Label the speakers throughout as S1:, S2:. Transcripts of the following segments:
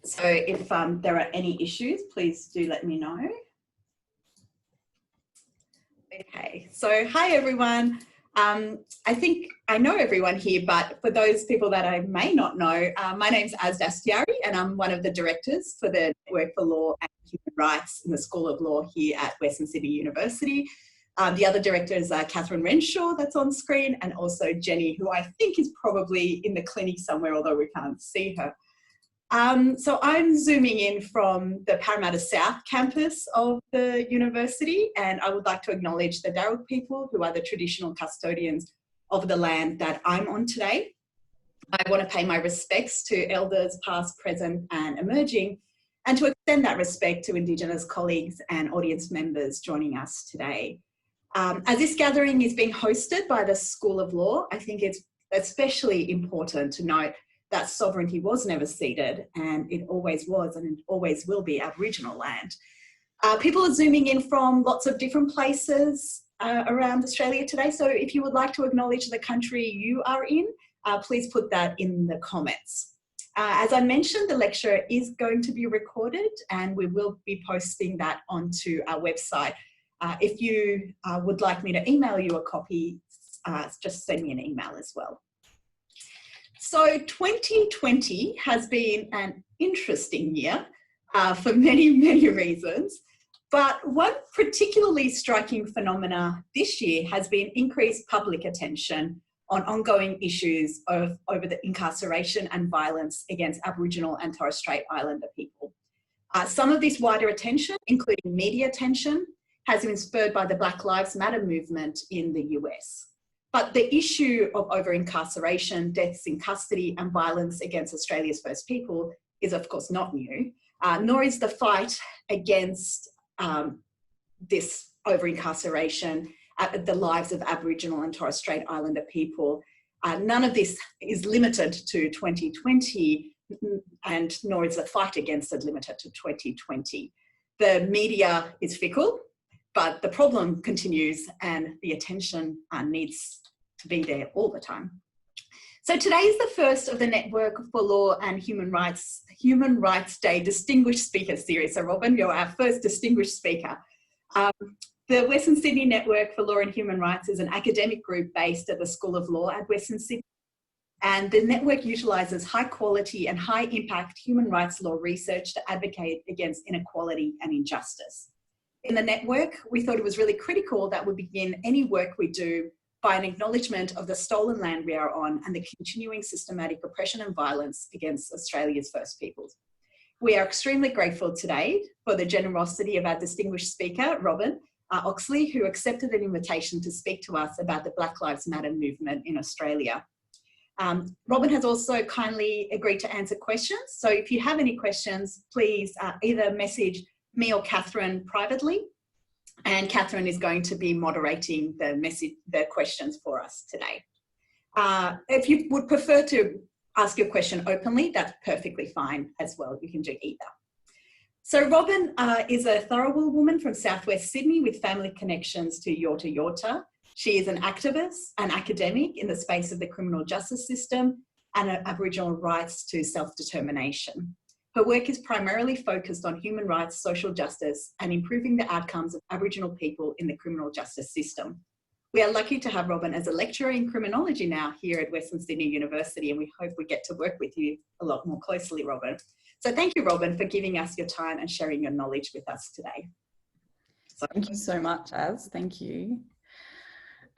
S1: So if there are any issues, please do let me know. Okay, so hi everyone. I think I know everyone here, but for those people that I may not know, my name's Az Dastiari and I'm one of the directors for the Network for Law and Human Rights in the School of Law here at Western Sydney University. The other director is Catherine Renshaw, that's on screen, and also Jenny, who I think is probably in the clinic somewhere, although we can't see her. So I'm zooming in from the Parramatta South campus of the university, and I would like to acknowledge the Darug people, who are the traditional custodians of the land that I'm on today. I want to pay my respects to elders past, present and emerging, and to extend that respect to Indigenous colleagues and audience members joining us today. As this gathering is being hosted by the School of Law, I think it's especially important to note that sovereignty was never ceded, and it always was and it always will be Aboriginal land. People are zooming in from lots of different places around Australia today, so if you would like to acknowledge the country you are in, please put that in the comments. As I mentioned, the lecture is going to be recorded and we will be posting that onto our website. If you would like me to email you a copy, just send me an email as well. So 2020 has been an interesting year for many, many reasons, but one particularly striking phenomena this year has been increased public attention on ongoing issues over the incarceration and violence against Aboriginal and Torres Strait Islander people. Some of this wider attention, including media attention, has been spurred by the Black Lives Matter movement in the US. But the issue of over-incarceration, deaths in custody and violence against Australia's First People is of course not new, nor is the fight against this over-incarceration, the lives of Aboriginal and Torres Strait Islander people. None of this is limited to 2020 and nor is the fight against it limited to 2020. The media is fickle, but the problem continues and the attention needs to be there all the time. So today is the first of the Network for Law and Human Rights Day Distinguished Speaker Series. So Robyn, you're our first distinguished speaker. The Western Sydney Network for Law and Human Rights is an academic group based at the School of Law at Western Sydney. And the network utilises high quality and high impact human rights law research to advocate against inequality and injustice. In the network, we thought it was really critical that we begin any work we do by an acknowledgement of the stolen land we are on and the continuing systematic oppression and violence against Australia's First Peoples. We are extremely grateful today for the generosity of our distinguished speaker, Robyn Oxley, who accepted an invitation to speak to us about the Black Lives Matter movement in Australia. Robyn has also kindly agreed to answer questions. So if you have any questions, please either message me or Catherine privately, and Catherine is going to be moderating the questions for us today. If you would prefer to ask your question openly, that's perfectly fine as well. You can do either. So Robyn is a Tharawal woman from southwest Sydney with family connections to Yorta Yorta. She is an activist, an academic in the space of the criminal justice system and Aboriginal rights to self-determination. Her work is primarily focused on human rights, social justice, and improving the outcomes of Aboriginal people in the criminal justice system. We are lucky to have Robyn as a lecturer in criminology now here at Western Sydney University, and we hope we get to work with you a lot more closely, Robyn. So thank you, Robyn, for giving us your time and sharing your knowledge with us today.
S2: Thank you so much, Az. Thank you.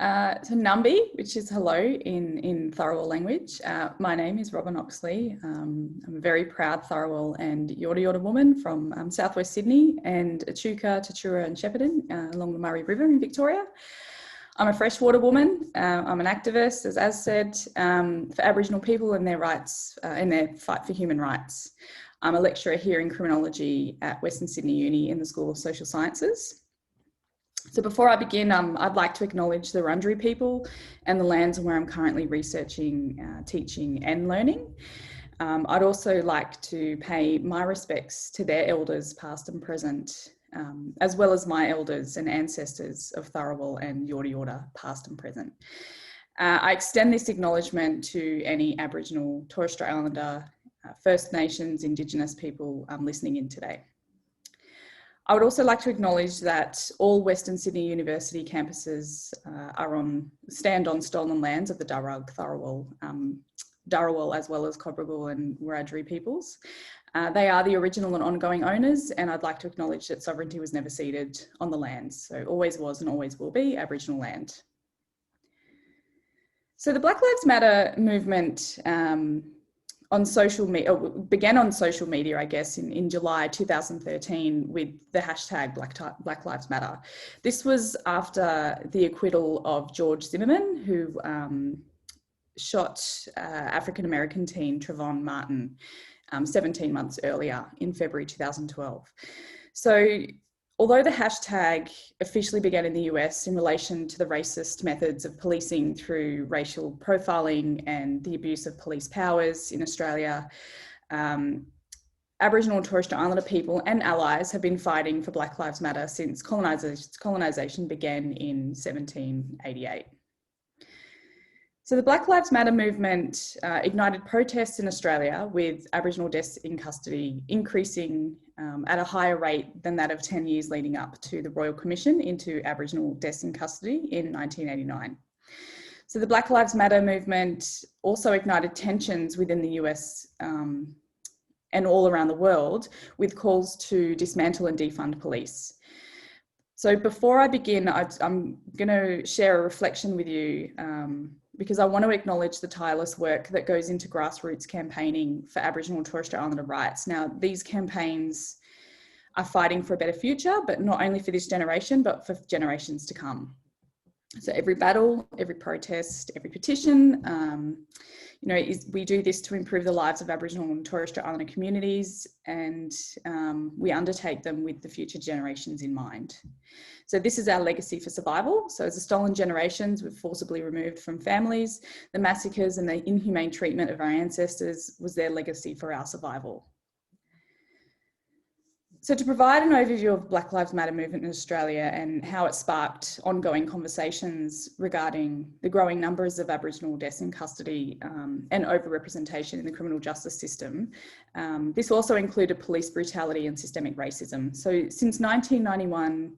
S2: So Nambi, which is hello in Tharawal language. My name is Robyn Oxley. I'm a very proud Tharawal and Yorta Yorta woman from southwest Sydney and Echuca, Tatura and Shepparton along the Murray River in Victoria. I'm a freshwater woman. I'm an activist, as Az said, for Aboriginal people and their rights, in their fight for human rights. I'm a lecturer here in criminology at Western Sydney Uni in the School of Social Sciences. So before I begin, I'd like to acknowledge the Wurundjeri people and the lands where I'm currently researching, teaching and learning. I'd also like to pay my respects to their elders, past and present, as well as my elders and ancestors of Tharawal and Yorta Yorta, past and present. I extend this acknowledgement to any Aboriginal, Torres Strait Islander First Nations, Indigenous people listening in today. I would also like to acknowledge that all Western Sydney University campuses stand on stolen lands of the Darug, Dharawal, as well as Cobragul and Wiradjuri peoples. They are the original and ongoing owners, and I'd like to acknowledge that sovereignty was never ceded on the lands, so always was and always will be Aboriginal land. So the Black Lives Matter movement on social media, began on social media, I guess, in July 2013 with the hashtag Black Lives Matter. This was after the acquittal of George Zimmerman, who shot African-American teen Trayvon Martin 17 months earlier in February 2012. So although the hashtag officially began in the US in relation to the racist methods of policing through racial profiling and the abuse of police powers in Australia, Aboriginal and Torres Strait Islander people and allies have been fighting for Black Lives Matter since colonisation began in 1788. So the Black Lives Matter movement ignited protests in Australia, with Aboriginal deaths in custody increasing at a higher rate than that of 10 years leading up to the Royal Commission into Aboriginal deaths in custody in 1989. So the Black Lives Matter movement also ignited tensions within the US and all around the world, with calls to dismantle and defund police. So before I begin, I'm going to share a reflection with you because I want to acknowledge the tireless work that goes into grassroots campaigning for Aboriginal and Torres Strait Islander rights. Now, these campaigns are fighting for a better future, but not only for this generation, but for generations to come. So every battle, every protest, every petition, we do this to improve the lives of Aboriginal and Torres Strait Islander communities, and we undertake them with the future generations in mind. So this is our legacy for survival. So as the stolen generations were forcibly removed from families, the massacres and the inhumane treatment of our ancestors was their legacy for our survival. So to provide an overview of Black Lives Matter movement in Australia and how it sparked ongoing conversations regarding the growing numbers of Aboriginal deaths in custody and overrepresentation in the criminal justice system, this also included police brutality and systemic racism. So since 1991,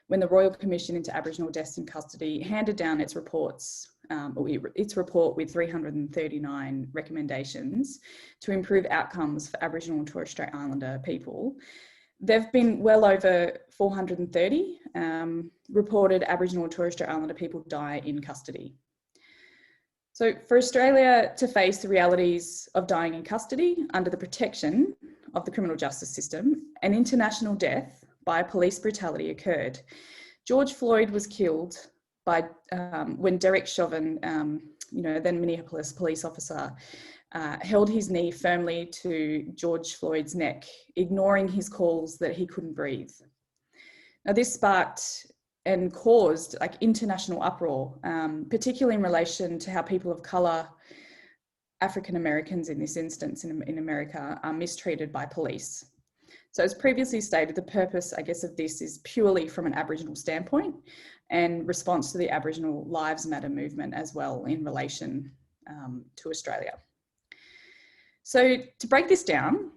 S2: when the Royal Commission into Aboriginal deaths in custody handed down its reports, its report with 339 recommendations to improve outcomes for Aboriginal and Torres Strait Islander people, there have been well over 430 reported Aboriginal and Torres Strait Islander people die in custody. So for Australia to face the realities of dying in custody under the protection of the criminal justice system, an international death by police brutality occurred. George Floyd was killed by when Derek Chauvin, then Minneapolis police officer, held his knee firmly to George Floyd's neck, ignoring his calls that he couldn't breathe. Now, this sparked and caused international uproar, particularly in relation to how people of colour, African Americans in this instance in America, are mistreated by police. So as previously stated, the purpose, I guess, of this is purely from an Aboriginal standpoint and response to the Aboriginal Lives Matter movement as well in relation to Australia. So to break this down,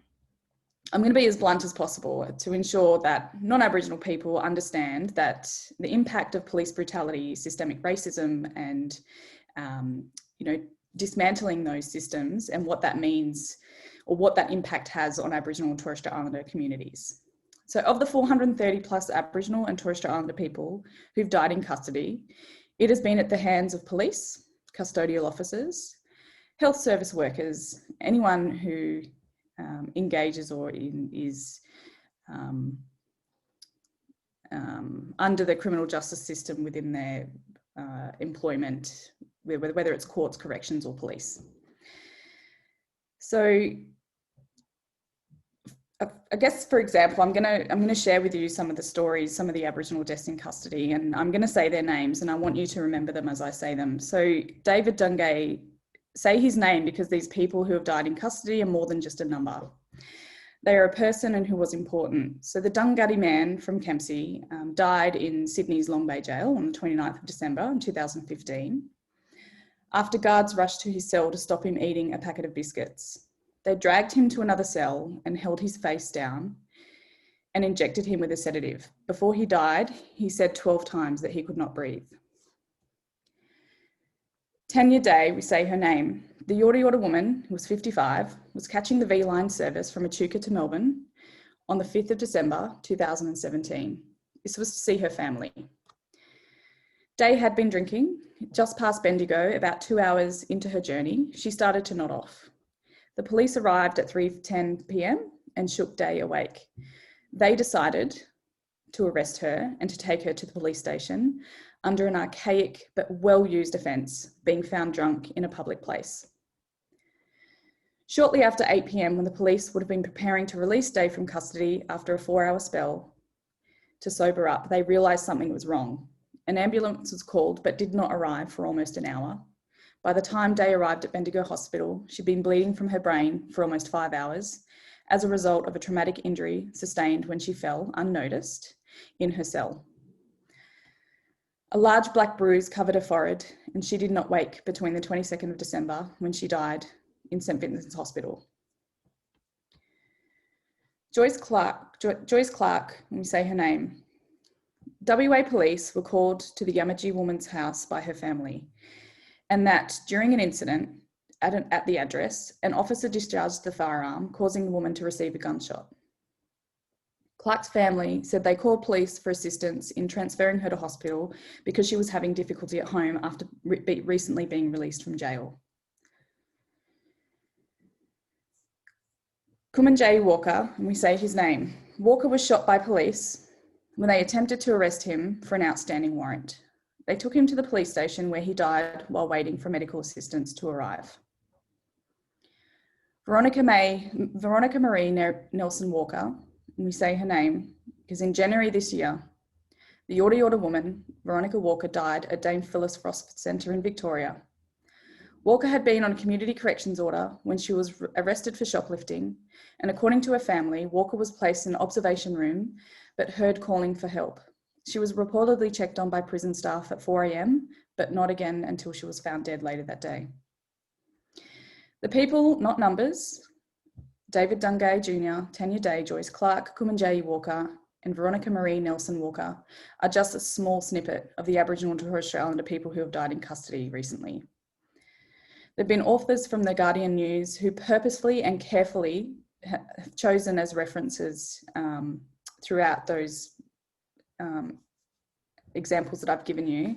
S2: I'm going to be as blunt as possible to ensure that non-Aboriginal people understand that the impact of police brutality, systemic racism, and dismantling those systems and what that means or what that impact has on Aboriginal and Torres Strait Islander communities. So of the 430 plus Aboriginal and Torres Strait Islander people who've died in custody, it has been at the hands of police, custodial officers, health service workers, anyone who engages or is under the criminal justice system within their employment, whether it's courts, corrections or police. So I guess, for example, I'm going to share with you some of the stories, some of the Aboriginal deaths in custody, and I'm going to say their names and I want you to remember them as I say them. So David Dungay, say his name because these people who have died in custody are more than just a number. They are a person and who was important. So the Dunghutti man from Kempsey died in Sydney's Long Bay Jail on the 29th of December in 2015 after guards rushed to his cell to stop him eating a packet of biscuits. They dragged him to another cell and held his face down and injected him with a sedative. Before he died, he said 12 times that he could not breathe. Tanya Day, we say her name. The Yorta Yorta woman, who was 55, was catching the V-Line service from Echuca to Melbourne on the 5th of December, 2017. This was to see her family. Day had been drinking. Just past Bendigo, about 2 hours into her journey, she started to nod off. The police arrived at 3:10 p.m. and shook Day awake. They decided to arrest her and to take her to the police station under an archaic but well-used offence, being found drunk in a public place. Shortly after 8 p.m, when the police would have been preparing to release Day from custody after a 4-hour spell to sober up, they realised something was wrong. An ambulance was called but did not arrive for almost an hour. By the time Day arrived at Bendigo Hospital, she'd been bleeding from her brain for almost 5 hours as a result of a traumatic injury sustained when she fell unnoticed in her cell. A large black bruise covered her forehead, and she did not wake between the 22nd of December, when she died, in St Vincent's Hospital. Joyce Clark, when we say her name. WA police were called to the Yamaji woman's house by her family, and that during an incident at the address, an officer discharged the firearm, causing the woman to receive a gunshot. Clark's family said they called police for assistance in transferring her to hospital because she was having difficulty at home after recently being released from jail. Kumanjayi Walker, and we say his name. Walker was shot by police when they attempted to arrest him for an outstanding warrant. They took him to the police station where he died while waiting for medical assistance to arrive. Veronica Marie Nelson Walker, and we say her name because in January this year, the Yorta Yorta woman, Veronica Walker, died at Dame Phyllis Frost Centre in Victoria. Walker had been on a community corrections order when she was arrested for shoplifting, and according to her family, Walker was placed in an observation room but heard calling for help. She was reportedly checked on by prison staff at 4 a.m, but not again until she was found dead later that day. The people, not numbers, David Dungay Jr., Tanya Day, Joyce Clark, Kumanjayi Walker, and Veronica Marie Nelson Walker are just a small snippet of the Aboriginal and Torres Strait Islander people who have died in custody recently. There have been authors from the Guardian News who purposefully and carefully have chosen as references throughout those examples that I've given you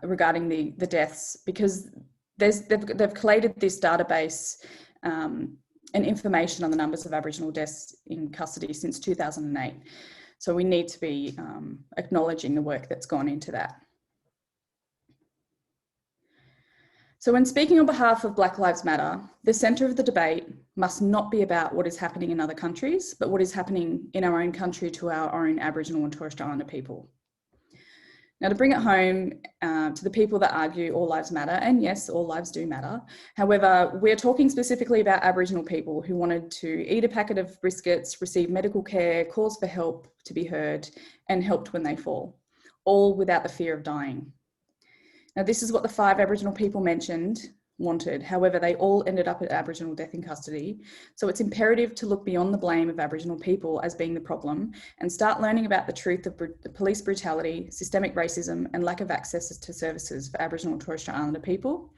S2: regarding the deaths, because they've collated this database and information on the numbers of Aboriginal deaths in custody since 2008. So we need to be acknowledging the work that's gone into that. So when speaking on behalf of Black Lives Matter, the centre of the debate must not be about what is happening in other countries, but what is happening in our own country to our own Aboriginal and Torres Strait Islander people. Now, to bring it home to the people that argue all lives matter, and yes, all lives do matter. However, we're talking specifically about Aboriginal people who wanted to eat a packet of briskets, receive medical care, calls for help to be heard, and helped when they fall, all without the fear of dying. Now, this is what the 5 Aboriginal people mentioned wanted. However, they all ended up at Aboriginal death in custody. So it's imperative to look beyond the blame of Aboriginal people as being the problem and start learning about the truth of police brutality, systemic racism, and lack of access to services for Aboriginal and Torres Strait Islander people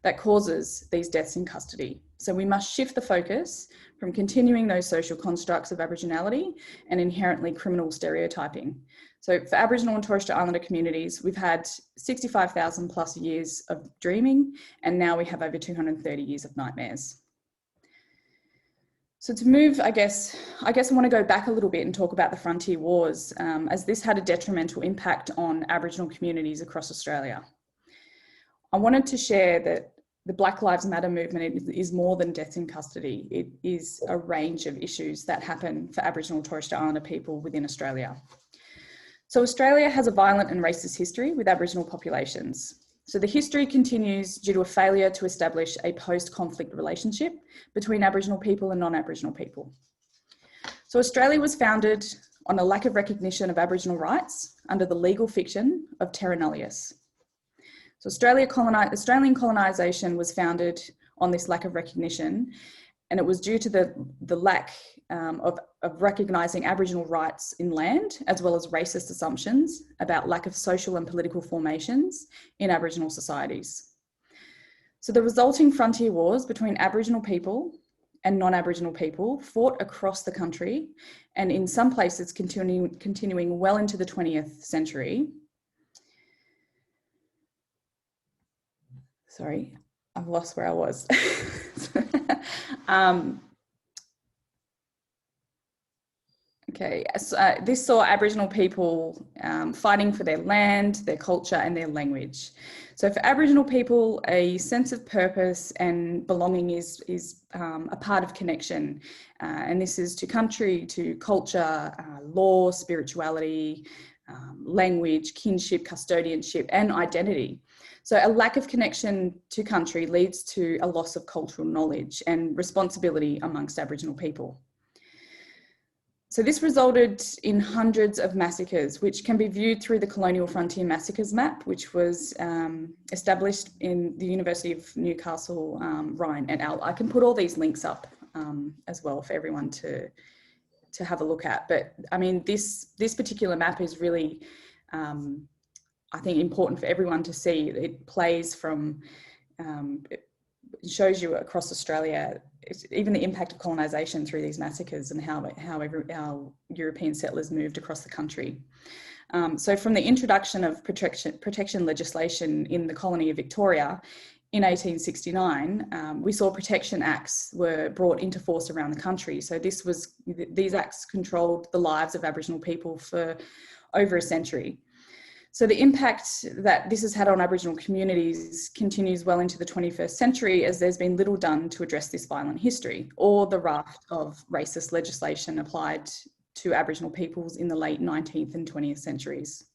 S2: that causes these deaths in custody. So we must shift the focus from continuing those social constructs of Aboriginality and inherently criminal stereotyping. So for Aboriginal and Torres Strait Islander communities, we've had 65,000 plus years of dreaming, and now we have over 230 years of nightmares. So to move, I guess I want to go back a little bit and talk about the Frontier Wars, as this had a detrimental impact on Aboriginal communities across Australia. I wanted to share that the Black Lives Matter movement is more than deaths in custody. It is a range of issues that happen for Aboriginal and Torres Strait Islander people within Australia. So Australia has a violent and racist history with Aboriginal populations. So the history continues due to a failure to establish a post-conflict relationship between Aboriginal people and non-Aboriginal people. So Australia was founded on a lack of recognition of Aboriginal rights under the legal fiction of terra nullius. So Australian colonisation was founded on this lack of recognition. And it was due to the lack of recognising Aboriginal rights in land, as well as racist assumptions about lack of social and political formations in Aboriginal societies. So the resulting frontier wars between Aboriginal people and non-Aboriginal people fought across the country, and in some places continuing well into the 20th century. Sorry, I've lost where I was. Okay, so, this saw Aboriginal people fighting for their land, their culture and their language. So for Aboriginal people, a sense of purpose and belonging is a part of connection. And this is to country, to culture, law, spirituality, language, kinship, custodianship and identity. So a lack of connection to country leads to a loss of cultural knowledge and responsibility amongst Aboriginal people. So this resulted in hundreds of massacres, which can be viewed through the Colonial Frontier Massacres map, which was established in the University of Newcastle, Ryan et al. I can put all these links up as well for everyone to have a look at. But I mean, this particular map is really, I think, important for everyone to see. It plays from, it shows you across Australia, even the impact of colonisation through these massacres and how European settlers moved across the country. So from the introduction of protection legislation in the colony of Victoria in 1869, we saw protection acts were brought into force around the country. So these acts controlled the lives of Aboriginal people for over a century. So the impact that this has had on Aboriginal communities continues well into the 21st century, as there's been little done to address this violent history or the raft of racist legislation applied to Aboriginal peoples in the late 19th and 20th centuries.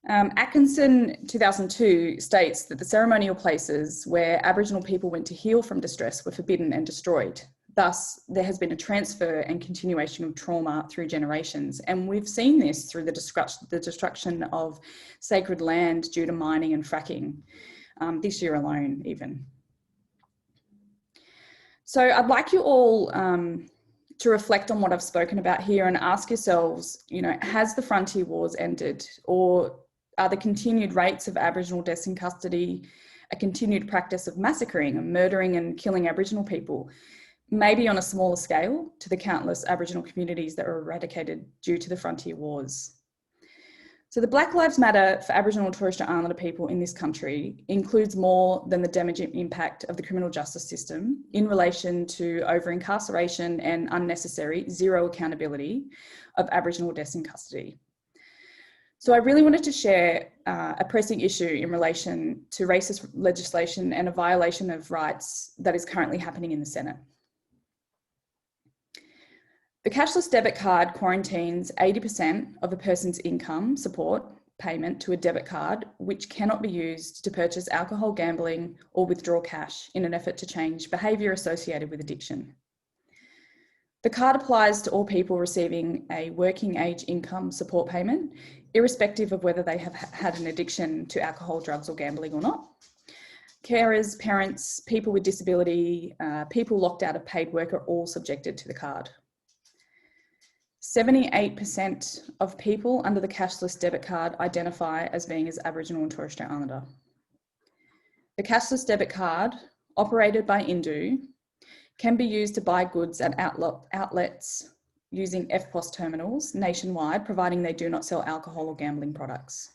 S2: Atkinson 2002 states that the ceremonial places where Aboriginal people went to heal from distress were forbidden and destroyed. Thus, there has been a transfer and continuation of trauma through generations. And we've seen this through the destruction of sacred land due to mining and fracking, this year alone even. So I'd like you all to reflect on what I've spoken about here and ask yourselves, has the frontier wars ended, or are the continued rates of Aboriginal deaths in custody a continued practice of massacring and murdering and killing Aboriginal people, maybe on a smaller scale, to the countless Aboriginal communities that were eradicated due to the frontier wars? So the Black Lives Matter for Aboriginal and Torres Strait Islander people in this country includes more than the damaging impact of the criminal justice system in relation to over-incarceration and unnecessary zero accountability of Aboriginal deaths in custody. So I really wanted to share a pressing issue in relation to racist legislation and a violation of rights that is currently happening in the Senate. The cashless debit card quarantines 80% of a person's income support payment to a debit card, which cannot be used to purchase alcohol, gambling, or withdraw cash in an effort to change behaviour associated with addiction. The card applies to all people receiving a working age income support payment, irrespective of whether they have had an addiction to alcohol, drugs, or gambling or not. Carers, parents, people with disability, people locked out of paid work are all subjected to the card. 78% of people under the cashless debit card identify as being as Aboriginal and Torres Strait Islander. The cashless debit card, operated by Indu, can be used to buy goods at outlets using EFTPOS terminals nationwide, providing they do not sell alcohol or gambling products.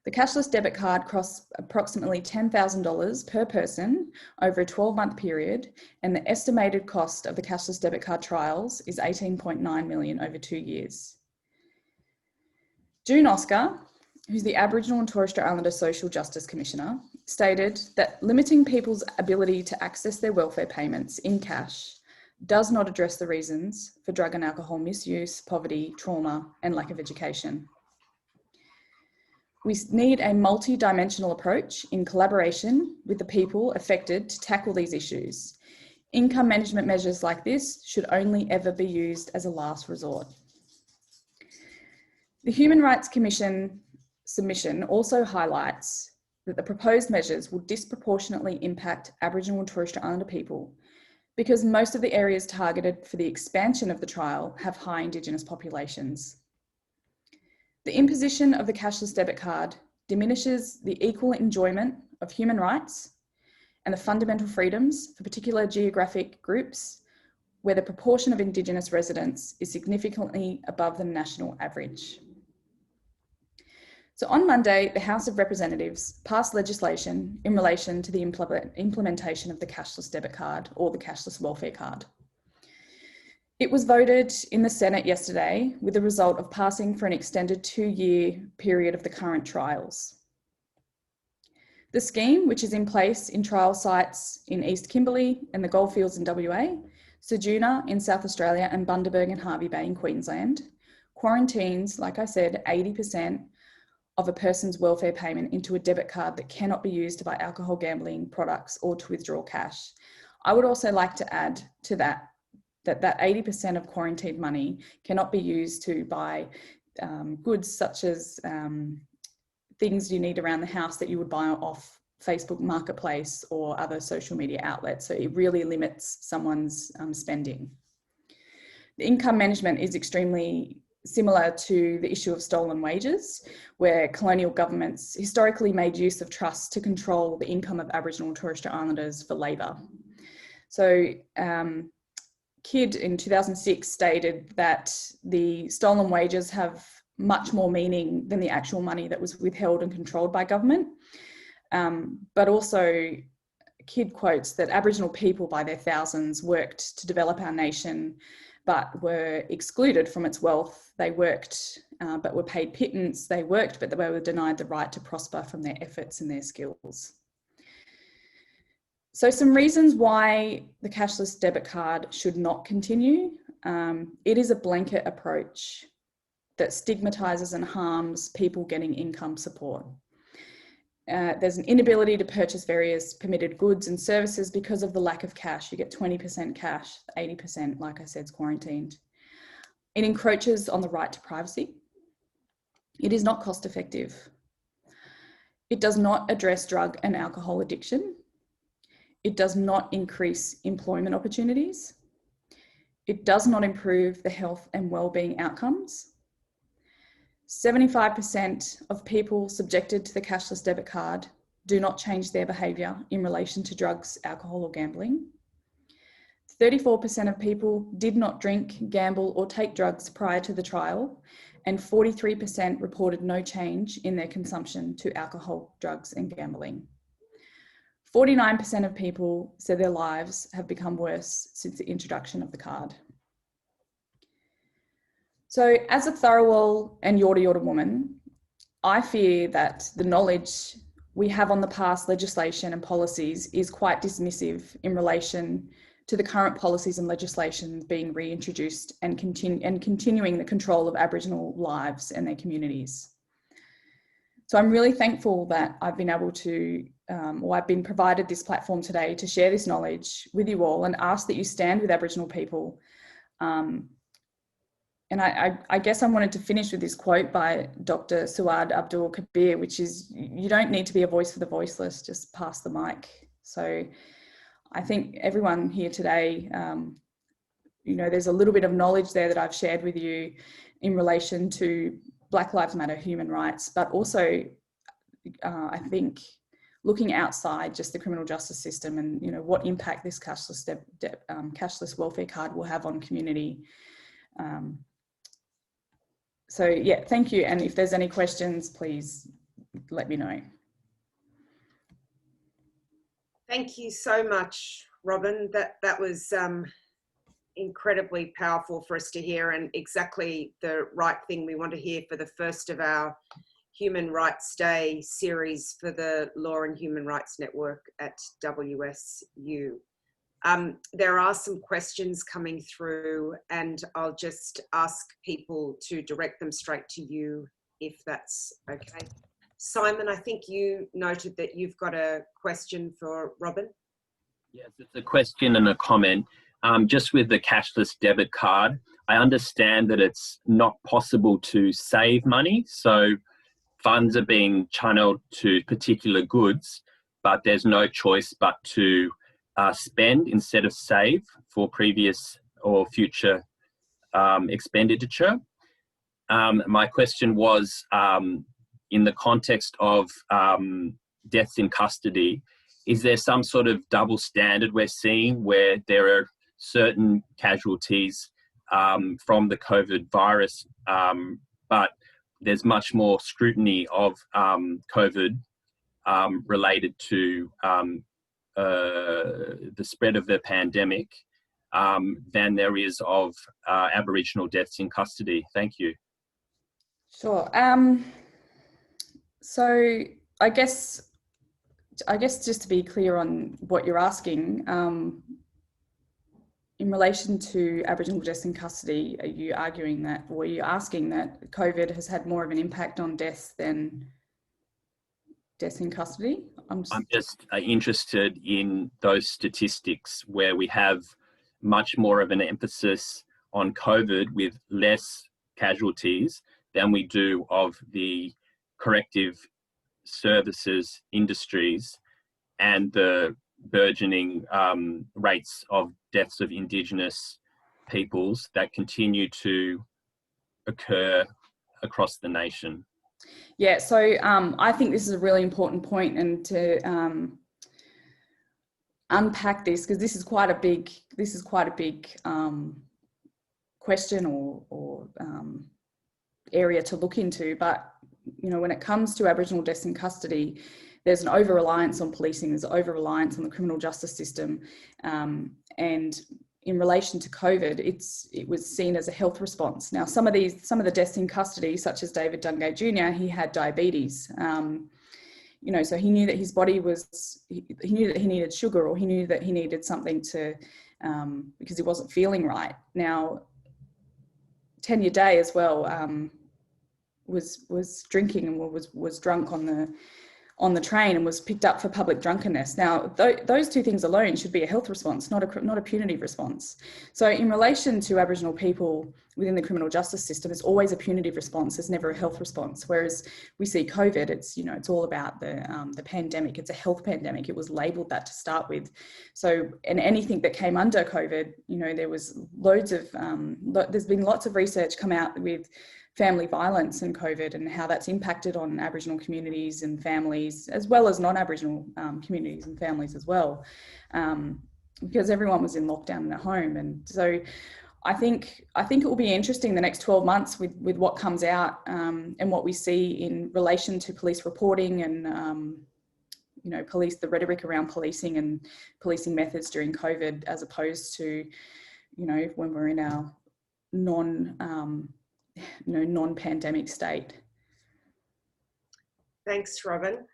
S2: The cashless debit card costs approximately $10,000 per person over a 12-month period, and the estimated cost of the cashless debit card trials is $18.9 million over 2 years. June Oscar, who's the Aboriginal and Torres Strait Islander Social Justice Commissioner, stated that limiting people's ability to access their welfare payments in cash does not address the reasons for drug and alcohol misuse, poverty, trauma, and lack of education. We need a multi-dimensional approach in collaboration with the people affected to tackle these issues. Income management measures like this should only ever be used as a last resort. The Human Rights Commission submission also highlights that the proposed measures will disproportionately impact Aboriginal and Torres Strait Islander people because most of the areas targeted for the expansion of the trial have high Indigenous populations. The imposition of the cashless debit card diminishes the equal enjoyment of human rights and the fundamental freedoms for particular geographic groups where the proportion of Indigenous residents is significantly above the national average. So on Monday, the House of Representatives passed legislation in relation to the implementation of the cashless debit card or the cashless welfare card. It was voted in the Senate yesterday with the result of passing for an extended 2-year period of the current trials. The scheme, which is in place in trial sites in East Kimberley and the Goldfields in WA, Ceduna in South Australia and Bundaberg and Hervey Bay in Queensland, quarantines, like I said, 80% of a person's welfare payment into a debit card that cannot be used to buy alcohol gambling products or to withdraw cash. I would also like to add to that 80% of quarantined money cannot be used to buy goods such as things you need around the house that you would buy off Facebook Marketplace or other social media outlets. So it really limits someone's spending. The income management is extremely similar to the issue of stolen wages, where colonial governments historically made use of trusts to control the income of Aboriginal and Torres Strait Islanders for labour. So Kidd in 2006 stated that the stolen wages have much more meaning than the actual money that was withheld and controlled by government. But also Kidd quotes that Aboriginal people by their thousands worked to develop our nation, but were excluded from its wealth. They worked, but were paid pittance. They worked, but they were denied the right to prosper from their efforts and their skills. So some reasons why the cashless debit card should not continue. It is a blanket approach that stigmatises and harms people getting income support. There's an inability to purchase various permitted goods and services because of the lack of cash. You get 20% cash, 80%, like I said, is quarantined. It encroaches on the right to privacy. It is not cost effective. It does not address drug and alcohol addiction. It does not increase employment opportunities. It does not improve the health and wellbeing outcomes. 75% of people subjected to the cashless debit card do not change their behaviour in relation to drugs, alcohol or gambling. 34% of people did not drink, gamble or take drugs prior to the trial, and 43% reported no change in their consumption to alcohol, drugs and gambling. 49% of people said their lives have become worse since the introduction of the card. So as a Tharawal and Yorta Yorta woman, I fear that the knowledge we have on the past legislation and policies is quite dismissive in relation to the current policies and legislation being reintroduced and continuing the control of Aboriginal lives and their communities. So I'm really thankful that I've been able to, or I've been provided this platform today to share this knowledge with you all and ask that you stand with Aboriginal people. And I guess I wanted to finish with this quote by Dr. Suad Abdul Kabir, which is, you don't need to be a voice for the voiceless, just pass the mic. So I think everyone here today, you know, there's a little bit of knowledge there that I've shared with you in relation to Black Lives Matter, human rights, but also I think looking outside just the criminal justice system and, you know, what impact this cashless welfare card will have on community. So yeah, thank you. And if there's any questions, please let me know.
S3: Thank you so much, Robyn. That was incredibly powerful for us to hear, and exactly the right thing we want to hear for the first of our Human Rights Day series for the Law and Human Rights Network at WSU. There are some questions coming through, and I'll just ask people to direct them straight to you if that's okay. Simon, I think you noted that you've got a question for Robyn.
S4: Yes, it's a question and a comment. Just with the cashless debit card, I understand that it's not possible to save money. So funds are being channeled to particular goods, but there's no choice but to spend instead of save for previous or future expenditure. My question was, in the context of deaths in custody, is there some sort of double standard we're seeing where there are certain casualties from the COVID virus, but there's much more scrutiny of COVID related to the spread of the pandemic than there is of Aboriginal deaths in custody? Thank you.
S2: Sure. So I guess just to be clear on what you're asking, in relation to Aboriginal deaths in custody, are you arguing that, or are you asking that COVID has had more of an impact on deaths than deaths in custody? I'm just
S4: interested in those statistics where we have much more of an emphasis on COVID with less casualties than we do of the corrective services industries and the burgeoning rates of deaths of Indigenous peoples that continue to occur across the nation.
S2: Yeah, so I think this is a really important point, and to unpack this, because this is quite a big question or area to look into. But you know, when it comes to Aboriginal deaths in custody, there's an over-reliance on policing, there's over-reliance on the criminal justice system, and in relation to COVID, it was seen as a health response. Now, some of the deaths in custody, such as David Dungay Jr., he had diabetes. You know, so he knew that his body was, he knew that he needed sugar, or he knew that he needed something to, because he wasn't feeling right. Now, Tanya Day as well was drinking and was drunk on the train and was picked up for public drunkenness. Now, those two things alone should be a health response, not a punitive response. So in relation to Aboriginal people within the criminal justice system, it's always a punitive response. It's never a health response. Whereas we see COVID, it's all about the pandemic. It's a health pandemic. It was labelled that to start with. So, and anything that came under COVID, you know, there was loads of, there's been lots of research come out with family violence and COVID and how that's impacted on Aboriginal communities and families, as well as non-Aboriginal communities and families as well, because everyone was in lockdown and at home. And so I think it will be interesting the next 12 months with what comes out and what we see in relation to police reporting and you know, the rhetoric around policing and policing methods during COVID, as opposed to, you know, when we're in our non-pandemic state.
S3: Thanks, Robyn.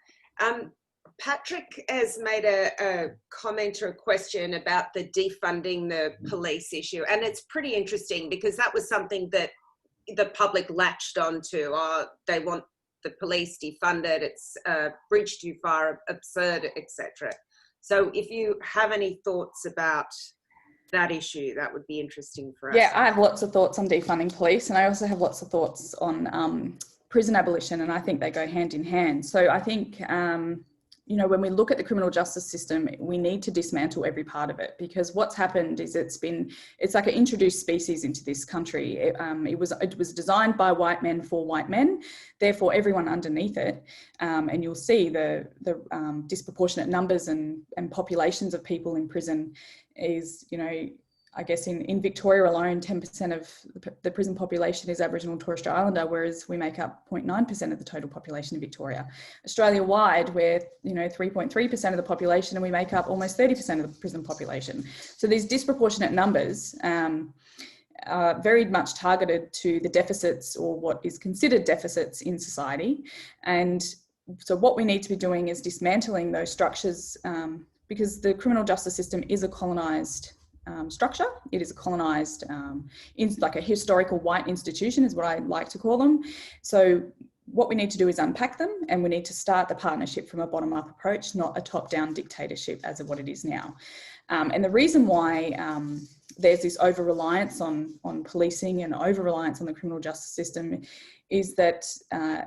S3: Patrick has made a comment or a question about the defunding the police issue, and it's pretty interesting because that was something that the public latched onto. They want the police defunded, it's a bridge too far, absurd, etc. So if you have any thoughts about that issue, that would be interesting for us.
S2: Yeah, I have lots of thoughts on defunding police, and I also have lots of thoughts on prison abolition, and I think they go hand in hand. So I think, you know, when we look at the criminal justice system, we need to dismantle every part of it, because what's happened is it's like an introduced species into this country. It was designed by white men for white men, therefore everyone underneath it, and you'll see the disproportionate numbers and populations of people in prison is, you know, I guess in Victoria alone, 10% of the prison population is Aboriginal and Torres Strait Islander, whereas we make up 0.9% of the total population in Victoria. Australia-wide, we're, you know, 3.3% of the population, and we make up almost 30% of the prison population. So these disproportionate numbers are very much targeted to the deficits, or what is considered deficits in society. And so what we need to be doing is dismantling those structures, because the criminal justice system is a colonised structure. It is a colonised, like a historical white institution is what I like to call them. So what we need to do is unpack them, and we need to start the partnership from a bottom-up approach, not a top-down dictatorship as of what it is now. And the reason why there's this over-reliance on policing and over-reliance on the criminal justice system, is that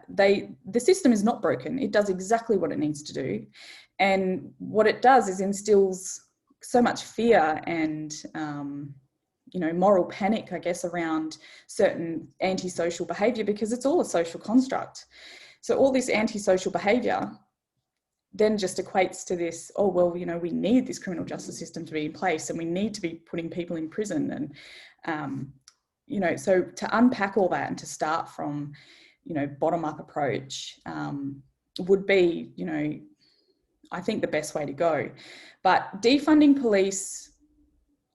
S2: the system is not broken. It does exactly what it needs to do. And what it does is instills so much fear and, moral panic, I guess, around certain antisocial behaviour, because it's all a social construct. So all this antisocial behaviour then just equates to this, oh, well, we need this criminal justice system to be in place and we need to be putting people in prison. And, so to unpack all that and to start from, bottom-up approach would be, I think the best way to go. But defunding police,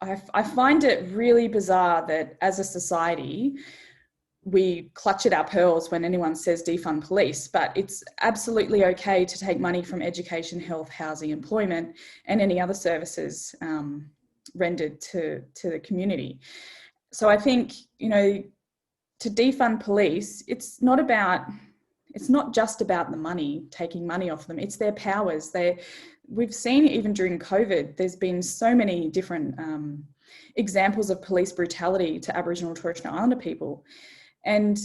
S2: I find it really bizarre that as a society, we clutch at our pearls when anyone says defund police, but it's absolutely okay to take money from education, health, housing, employment, and any other services rendered to the community. So I think, to defund police, it's not just about the money, taking money off them, it's their powers. We've seen even during COVID, there's been so many different examples of police brutality to Aboriginal and Torres Strait Islander people. And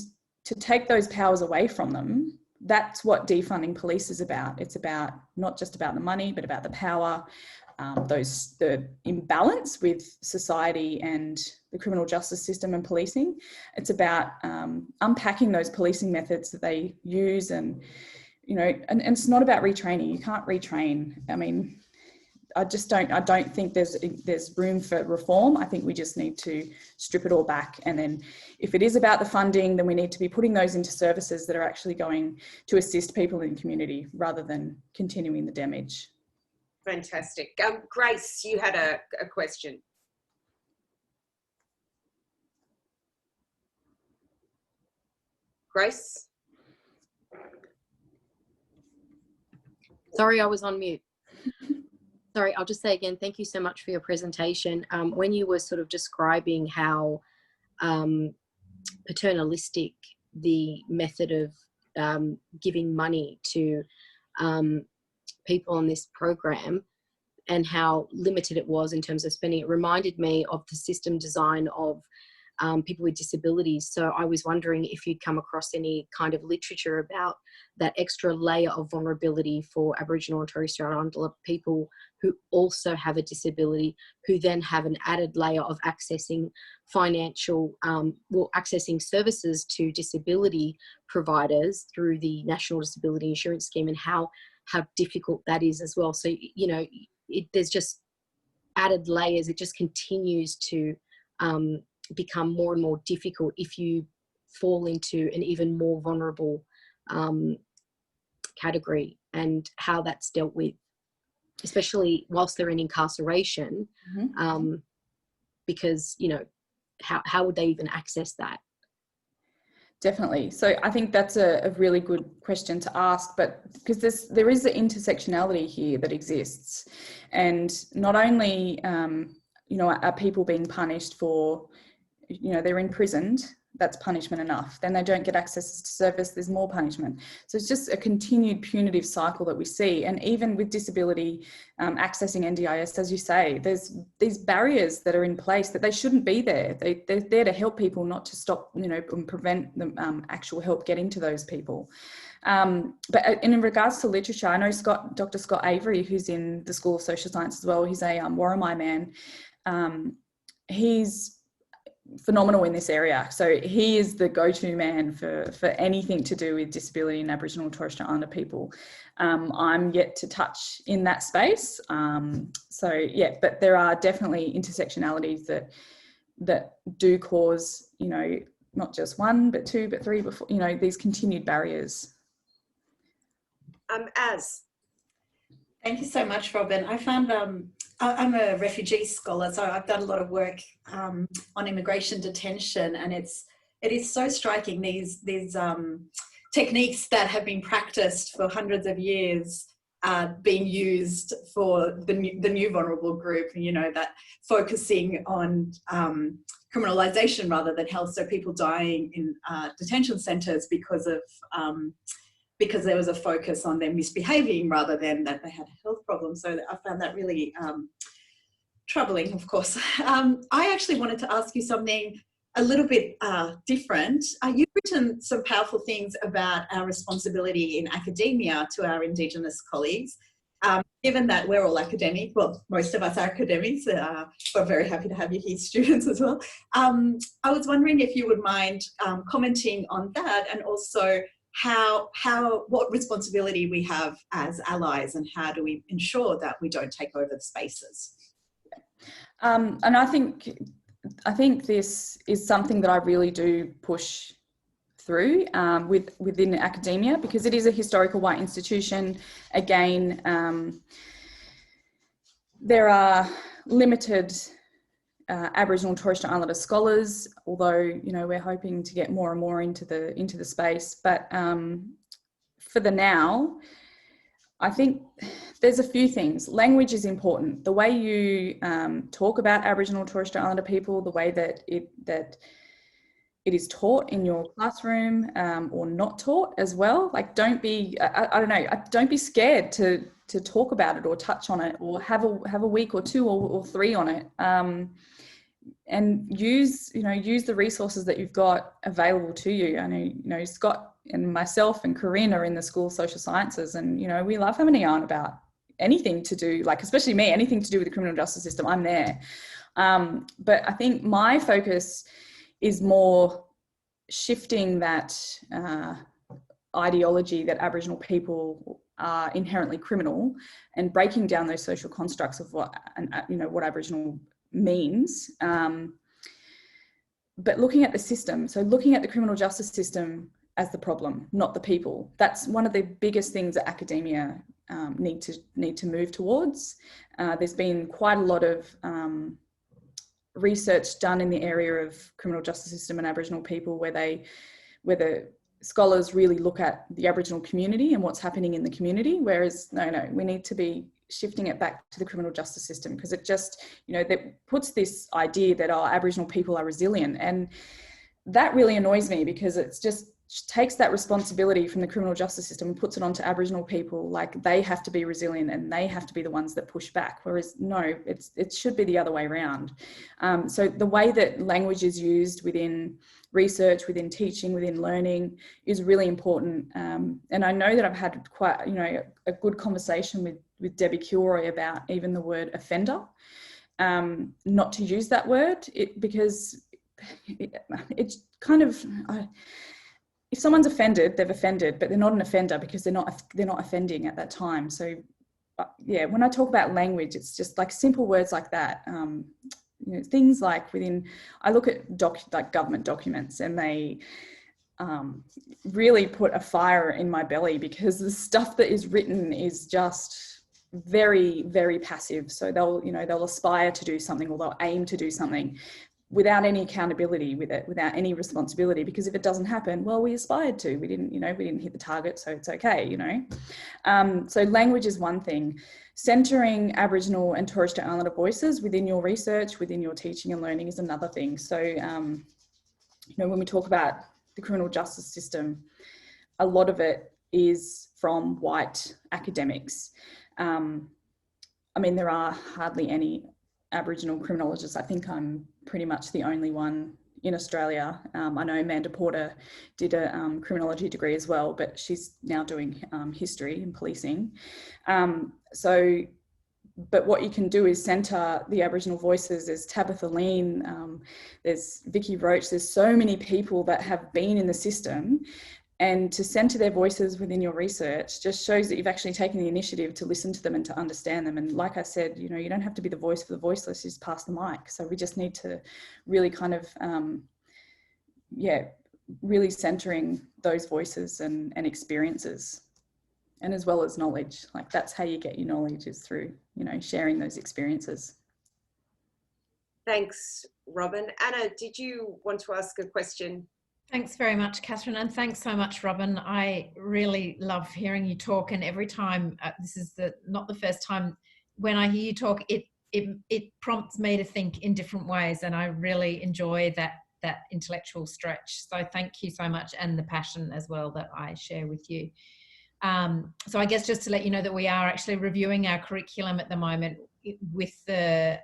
S2: to take those powers away from them, that's what defunding police is about. It's about not just about the money, but about the power, the imbalance with society and the criminal justice system and policing. It's about unpacking those policing methods that they use, and and it's not about retraining. You can't retrain. I mean, I don't think there's room for reform. I think we just need to strip it all back. And then if it is about the funding, then we need to be putting those into services that are actually going to assist people in the community rather than continuing the damage.
S3: Fantastic. Grace, you had a question. Grace?
S5: Sorry, I was on mute. Sorry, I'll just say again, thank you so much for your presentation. When you were sort of describing how paternalistic the method of giving money to people on this program and how limited it was in terms of spending, it reminded me of the system design of people with disabilities. So I was wondering if you'd come across any kind of literature about that extra layer of vulnerability for Aboriginal and Torres Strait Islander people who also have a disability, who then have an added layer of accessing accessing services to disability providers through the National Disability Insurance Scheme, and how difficult that is as well. So, there's just added layers. It just continues to become more and more difficult if you fall into an even more vulnerable category, and how that's dealt with, especially whilst they're in incarceration. Mm-hmm. Because, how would they even access that?
S2: Definitely. So I think that's a really good question to ask, but because there is the intersectionality here that exists, and not only are people being punished for, they're imprisoned, that's punishment enough. Then they don't get access to service, there's more punishment. So it's just a continued punitive cycle that we see. And even with disability, accessing NDIS, as you say, there's these barriers that are in place that they shouldn't be there. They're there to help people, not to stop, and prevent the actual help getting to those people. But in regards to literature, I know Dr. Scott Avery, who's in the School of Social Science as well, he's a Warramai man. He's phenomenal in this area. So he is the go-to man for anything to do with disability in Aboriginal and Torres Strait Islander people. I'm yet to touch in that space. So yeah, but there are definitely intersectionalities that do cause, not just one, but two, but three, before, these continued barriers.
S1: Thank you so much, Robyn. I found I'm a refugee scholar, so I've done a lot of work on immigration detention, and it is so striking, these techniques that have been practiced for hundreds of years being used for the new vulnerable group, that focusing on criminalisation rather than health, so people dying in detention centres because there was a focus on them misbehaving rather than that they had a health problem. So I found that really troubling, of course. I actually wanted to ask you something a little bit different. You've written some powerful things about our responsibility in academia to our Indigenous colleagues. Given that we're all academic, well, most of us are academics, we're very happy to have you here, students as well. I was wondering if you would mind commenting on that, and also what responsibility we have as allies, and how do we ensure that we don't take over the spaces?
S2: And I think this is something that I really do push through within academia, because it is a historical white institution. Again, there are limited Aboriginal and Torres Strait Islander scholars, although, you know, we're hoping to get more and more into the space. But for the now, I think there's a few things. Language is important. The way you talk about Aboriginal and Torres Strait Islander people, the way that it is taught in your classroom or not taught as well. Like, don't be, I don't know, don't be scared to talk about it or touch on it, or have a week or two or three on it. And use the resources that you've got available to you. I know, Scott and myself and Corinne are in the School of Social Sciences, and, you know, we love having a yarn about anything to do, like, especially me, anything to do with the criminal justice system, I'm there. But I think my focus is more shifting that ideology that Aboriginal people are inherently criminal, and breaking down those social constructs of what Aboriginal means, but looking at the system. So looking at the criminal justice system as the problem, not the people. That's one of the biggest things that academia need to move towards. There's been quite a lot of research done in the area of criminal justice system and Aboriginal people, where the scholars really look at the Aboriginal community and what's happening in the community, whereas no, we need to be shifting it back to the criminal justice system, because it just, that puts this idea that Aboriginal people are resilient, and that really annoys me, because it's just takes that responsibility from the criminal justice system and puts it onto Aboriginal people, like they have to be resilient and they have to be the ones that push back, whereas no, it should be the other way around. So the way that language is used within research, within teaching, within learning is really important. And I know that I've had quite, a good conversation with Debbie Kilroy about even the word offender, not to use that word, because it's kind of, if someone's offended, they've offended, but they're not an offender because they're not offending at that time. So yeah, when I talk about language, it's just like simple words like that. Things like I look at like government documents, and they really put a fire in my belly, because the stuff that is written is just very, very passive. So they'll aspire to do something, or they'll aim to do something without any accountability with it, without any responsibility, because if it doesn't happen, well, we aspired to, we didn't hit the target, so it's okay, So language is one thing. Centering Aboriginal and Torres Strait Islander voices within your research, within your teaching and learning is another thing. So, when we talk about the criminal justice system, a lot of it is from white academics. There are hardly any Aboriginal criminologists. I think I'm pretty much the only one in Australia. I know Amanda Porter did a criminology degree as well, but she's now doing history and policing. But what you can do is centre the Aboriginal voices. There's Tabitha Lean, there's Vicky Roach, there's so many people that have been in the system, and to centre their voices within your research just shows that you've actually taken the initiative to listen to them and to understand them. And like I said, you don't have to be the voice for the voiceless, you just pass the mic. So we just need to really kind of, really centering those voices and experiences, and as well as knowledge. Like, that's how you get your knowledge, is through, sharing those experiences.
S3: Thanks, Robyn. Anna, did you want to ask a question?
S6: Thanks very much, Catherine, and thanks so much, Robyn. I really love hearing you talk, and every time, this is not the first time when I hear you talk, it prompts me to think in different ways, and I really enjoy that intellectual stretch. So thank you so much, and the passion as well that I share with you. So I guess just to let you know that we are actually reviewing our curriculum at the moment. with the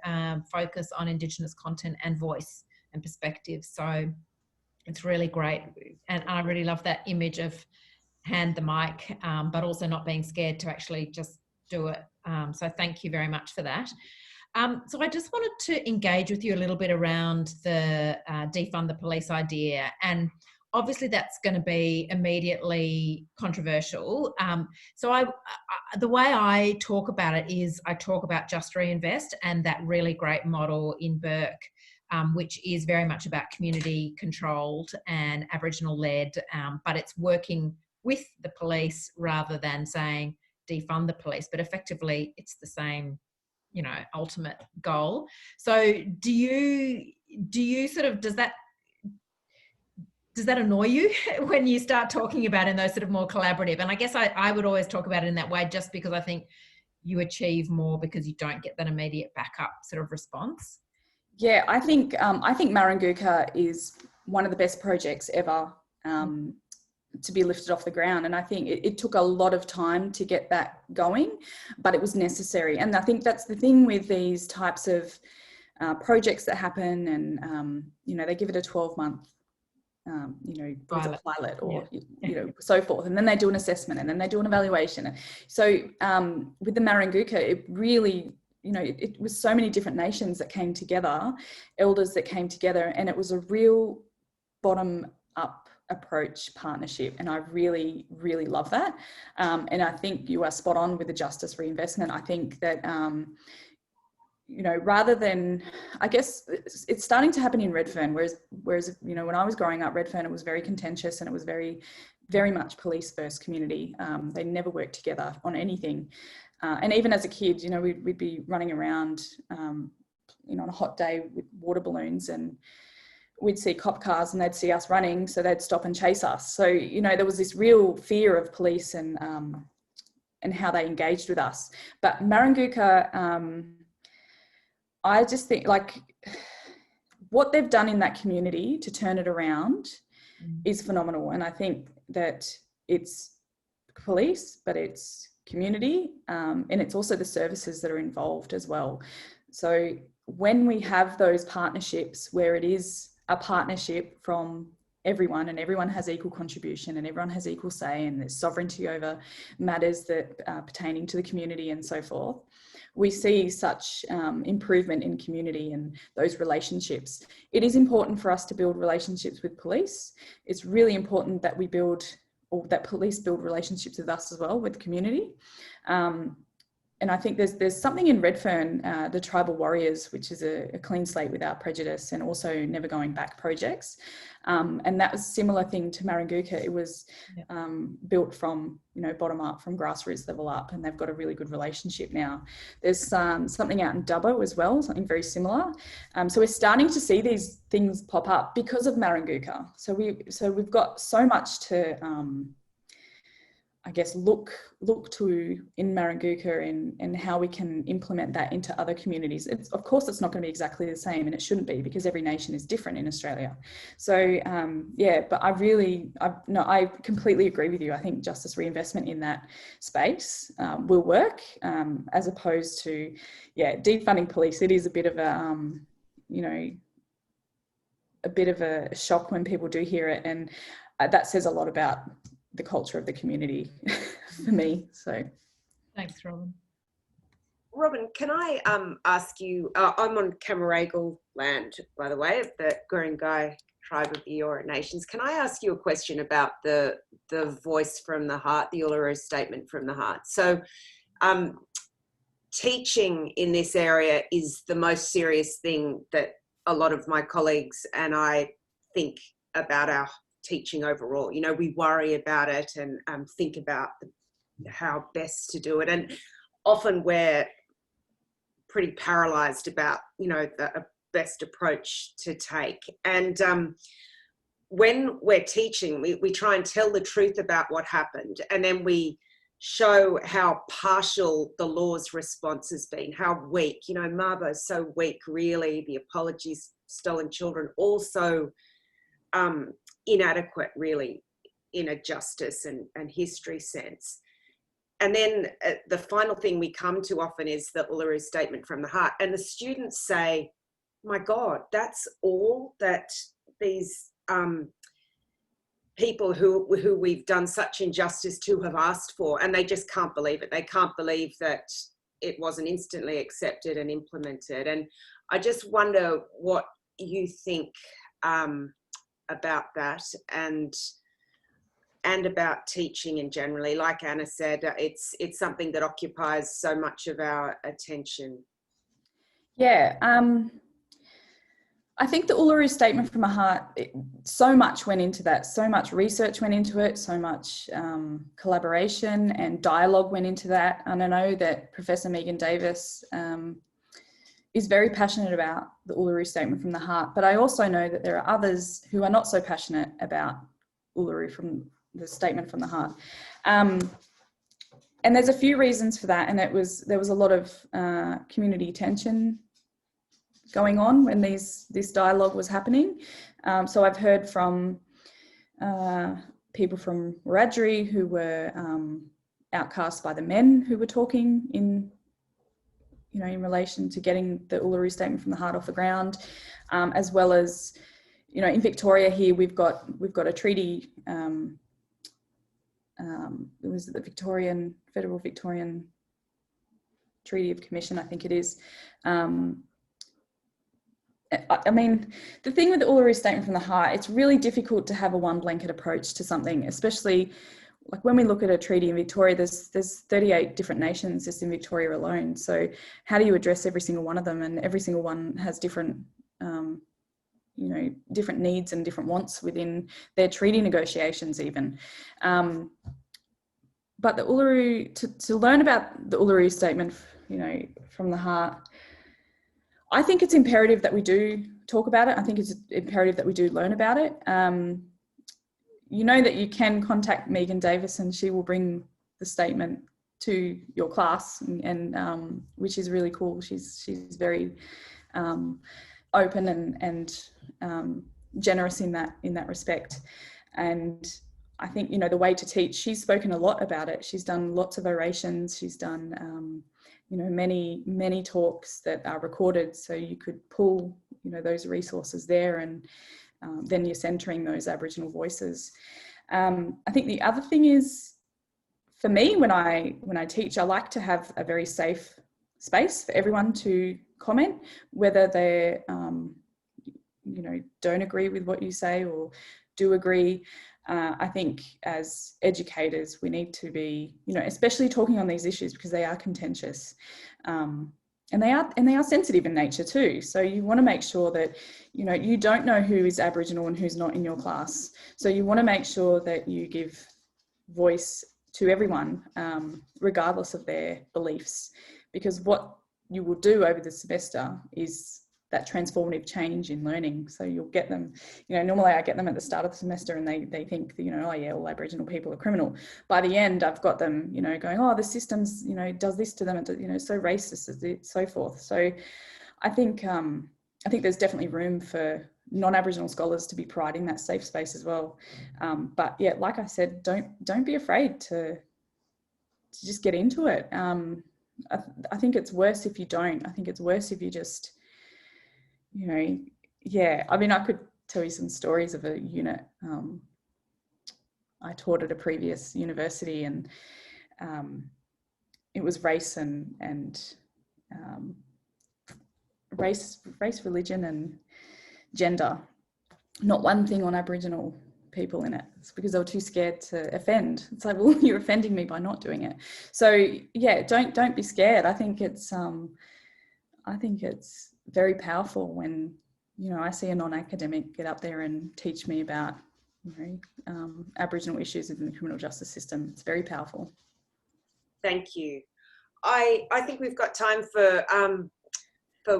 S6: focus on Indigenous content and voice and perspective. So it's really great. And I really love that image of hand the mic, but also not being scared to actually just do it. So thank you very much for that. So I just wanted to engage with you a little bit around the defund the police idea. And obviously that's going to be immediately controversial. So the way I talk about it is I talk about Just Reinvest and that really great model in Burke, which is very much about community controlled and Aboriginal led, but it's working with the police rather than saying defund the police, but effectively it's the same, ultimate goal. So do you sort of, does that annoy you when you start talking about in those sort of more collaborative? And I guess I would always talk about it in that way, just because I think you achieve more because you don't get that immediate backup sort of response.
S2: Yeah, I think Maranguka is one of the best projects ever to be lifted off the ground. And I think it took a lot of time to get that going, but it was necessary. And I think that's the thing with these types of projects that happen, and they give it a 12-month pilot or so forth, and then they do an assessment, and then they do an evaluation. So with the Maranguka, it really, it was so many different nations that came together, elders that came together, and it was a real bottom up approach partnership, and I really, really love that. And I think you are spot on with the justice reinvestment. I think that rather than, I guess it's starting to happen in Redfern, whereas when I was growing up, Redfern, it was very contentious, and it was very, very much police first community. They never worked together on anything. And even as a kid, we'd be running around, on a hot day with water balloons, and we'd see cop cars and they'd see us running, so they'd stop and chase us. So, there was this real fear of police and how they engaged with us. But Maranguka, I just think what they've done in that community to turn it around is phenomenal. And I think that it's police, but it's community, and it's also the services that are involved as well. So when we have those partnerships where it is a partnership from everyone, and everyone has equal contribution, and everyone has equal say, and there's sovereignty over matters that are pertaining to the community and so forth, we see such improvement in community and those relationships. It is important for us to build relationships with police. It's really important that we build, or that police build relationships with us as well, with the community. And I think there's something in Redfern, the Tribal Warriors, which is a clean slate without prejudice, and also never going back projects. And that was a similar thing to Maranguka. It was built from, bottom up, from grassroots level up, and they've got a really good relationship now. There's something out in Dubbo as well, something very similar. So we're starting to see these things pop up because of Maranguka. So we've got so much to, I guess, look to in Maranguka, and how we can implement that into other communities. Of course, it's not going to be exactly the same, and it shouldn't be, because every nation is different in Australia. So but I completely agree with you. I think justice reinvestment in that space will work, as opposed to, defunding police. It is a bit of a shock when people do hear it, and that says a lot about the culture of the community for me. So
S6: thanks, Robyn.
S3: Robyn, can I ask you, I'm on Camaragal land, by the way, of the Guringai tribe of the Eora Nations. Can I ask you a question about the voice from the heart, the Uluru Statement from the Heart? So teaching in this area is the most serious thing that a lot of my colleagues and I think about our teaching overall. We worry about it and think about how best to do it, and often we're pretty paralyzed about the best approach to take. And when we're teaching, we try and tell the truth about what happened, and then we show how partial the law's response has been, how weak. Mabo's so weak, really. The apologies, stolen children, also inadequate, really, in a justice and history sense. then the final thing we come to often is the Uluru Statement from the Heart. And the students say, my God, that's all that these people who we've done such injustice to have asked for. And they just can't believe it. They can't believe that it wasn't instantly accepted and implemented. And I just wonder what you think about that, and about teaching in generally. Like Anna said, it's something that occupies so much of our attention.
S2: Yeah, I think the Uluru Statement from the Heart, so much went into that, so much research went into it, so much collaboration and dialogue went into that. And I know that Professor Megan Davis is very passionate about the Uluru Statement from the Heart, but I also know that there are others who are not so passionate about Uluru from the Statement from the Heart. And there's a few reasons for that, and there was a lot of community tension going on when this dialogue was happening. So I've heard from people from Wiradjuri who were outcast by the men who were talking in relation to getting the Uluru Statement from the Heart off the ground, as well as, in Victoria here, we've got a treaty. It was the Federal Victorian Treaty of Commission, I think it is. I mean, the thing with the Uluru Statement from the Heart, it's really difficult to have a one blanket approach to something, especially like when we look at a treaty in Victoria, there's 38 different nations just in Victoria alone. So how do you address every single one of them? And every single one has different, different needs and different wants within their treaty negotiations even. But the Uluru, to learn about the Uluru Statement, from the Heart, I think it's imperative that we do talk about it. I think it's imperative that we do learn about it. You know that you can contact Megan Davis and she will bring the statement to your class, and which is really cool. She's very open and generous in that respect. And I think, the way to teach, she's spoken a lot about it. She's done lots of orations. She's done, many talks that are recorded. So you could pull, those resources there, and then you're centering those Aboriginal voices. I think the other thing is, for me, when I teach, I like to have a very safe space for everyone to comment, whether they, don't agree with what you say or do agree. I think as educators, we need to be, especially talking on these issues, because they are contentious, and they are sensitive in nature too. So you want to make sure that, you don't know who is Aboriginal and who's not in your class. So you want to make sure that you give voice to everyone, regardless of their beliefs, because what you will do over the semester is that transformative change in learning. So you'll get them, normally I get them at the start of the semester and they think, oh yeah, all Aboriginal people are criminal. By the end, I've got them, going, oh, the system's, does this to them, so racist, so forth. So I think there's definitely room for non-Aboriginal scholars to be providing that safe space as well. But yeah, like I said, don't be afraid to just get into it. I think it's worse if you don't. I think it's worse if you just, yeah, I mean, I could tell you some stories of a unit I taught at a previous university, and it was race and race, religion and gender. Not one thing on Aboriginal people in it. It's because they were too scared to offend. It's like, well, you're offending me by not doing it. So yeah, don't be scared. I think it's very powerful when, I see a non-academic get up there and teach me about, Aboriginal issues in the criminal justice system. It's very powerful.
S3: Thank you. I think we've got time for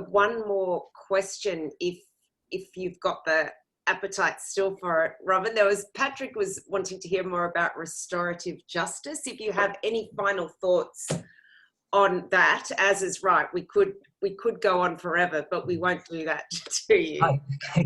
S3: one more question, if you've got the appetite still for it, Robyn. Patrick was wanting to hear more about restorative justice. If you have any final thoughts on that, as is right, we could could go on forever, but we won't do that to you.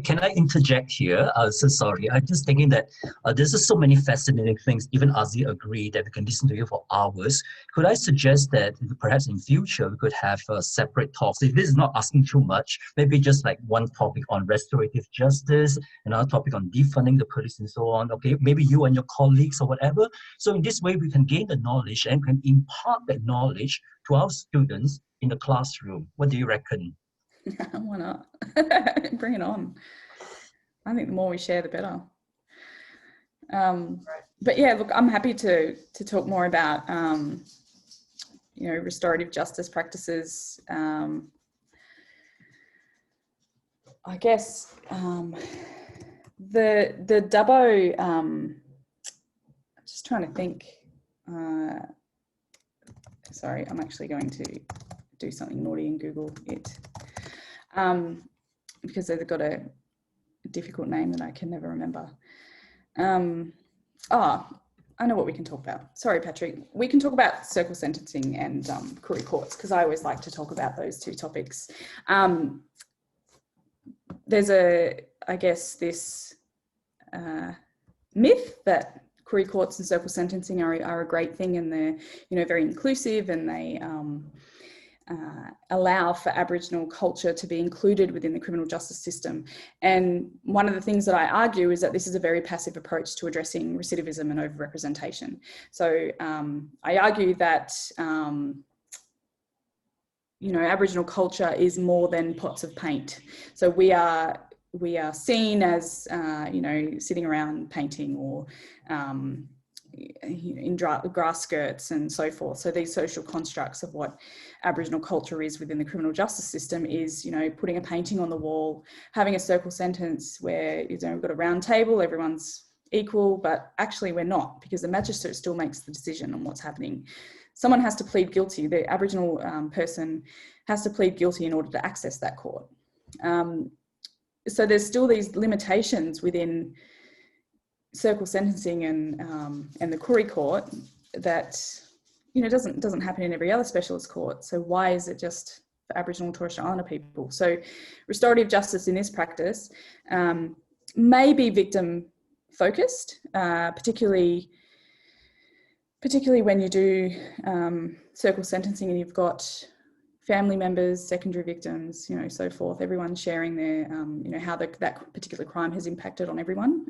S7: Can I interject here? So sorry. I'm just thinking that there's just so many fascinating things. Even Ozzy agreed that we can listen to you for hours. Could I suggest that perhaps in future we could have separate talks? If this is not asking too much, maybe just like one topic on restorative justice, another topic on defunding the police and so on. Okay, maybe you and your colleagues or whatever. So in this way, we can gain the knowledge and can impart that knowledge to our students in the classroom. What do you reckon?
S2: Why not? Bring it on. I think the more we share, the better. But yeah, look, I'm happy to talk more about you know, restorative justice practices. I guess the Dubbo. I'm just trying to think. Sorry, I'm actually going to do something naughty and Google it because they've got a difficult name that I can never remember. I know what we can talk about. Sorry, Patrick. We can talk about circle sentencing and Koori courts because I always like to talk about those two topics. There's I guess, this myth that Koori courts and circle sentencing are a great thing, and they're, you know, very inclusive, and they allow for Aboriginal culture to be included within the criminal justice system. And one of the things that I argue is that this is a very passive approach to addressing recidivism and overrepresentation. So I argue that you know, Aboriginal culture is more than pots of paint. So we are seen as, you know, sitting around painting or in grass skirts and so forth. So these social constructs of what Aboriginal culture is within the criminal justice system is, you know, putting a painting on the wall, having a circle sentence where, you know, we've got a round table, everyone's equal, but actually we're not, because the magistrate still makes the decision on what's happening. Someone has to plead guilty. The Aboriginal person has to plead guilty in order to access that court. So there's still these limitations within circle sentencing and the Koori court that, you know, doesn't happen in every other specialist court. So why is it just for Aboriginal and Torres Strait Islander people? So restorative justice in this practice may be victim focused, particularly when you do circle sentencing and you've got family members, secondary victims, you know, so forth, everyone sharing their, you know, how that particular crime has impacted on everyone.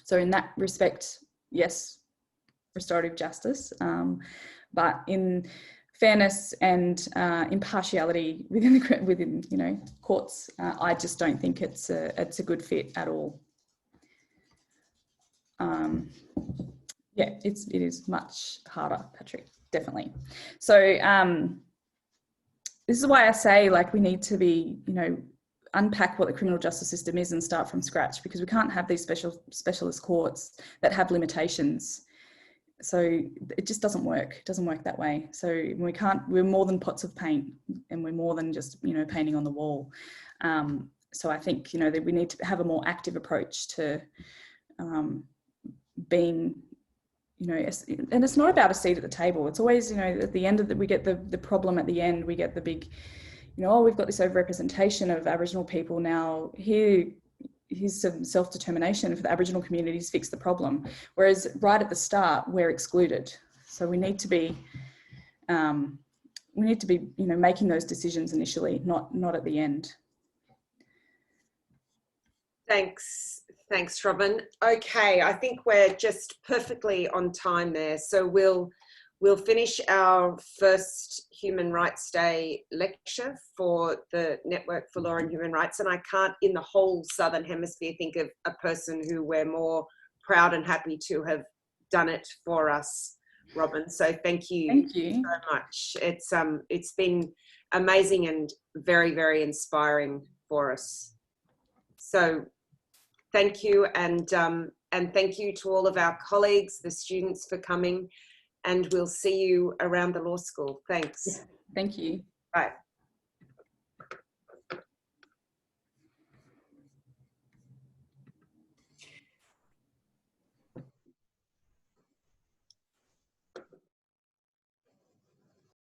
S2: So in that respect, yes, restorative justice, but in fairness and impartiality within you know, courts, I just don't think it's a good fit at all. Yeah, it is much harder, Patrick, definitely. So this is why I say, like, we need to be, you know, unpack what the criminal justice system is and start from scratch, because we can't have these specialist courts that have limitations. So it just doesn't work. It doesn't work that way. So we're more than pots of paint, and we're more than just, you know, painting on the wall. So I think, you know, that we need to have a more active approach to being, you know, and it's not about a seat at the table. It's always, you know, at the end of we get the problem at the end, we get the big, you know, oh, we've got this overrepresentation of Aboriginal people now. Here's some self-determination for the Aboriginal communities, fix the problem. Whereas right at the start, we're excluded. So we need to be, you know, making those decisions initially, not at the end.
S3: Thanks, Robyn. Okay, I think we're just perfectly on time there. So we'll finish our first Human Rights Day lecture for the Network for Law and Human Rights, and I can't, in the whole Southern Hemisphere, think of a person who we're more proud and happy to have done it for us, Robyn. So thank you so much. It's been amazing and very, very inspiring for us. So thank you, and thank you to all of our colleagues, the students, for coming, and we'll see you around the law school. Thanks.
S2: Thank you.
S3: Bye.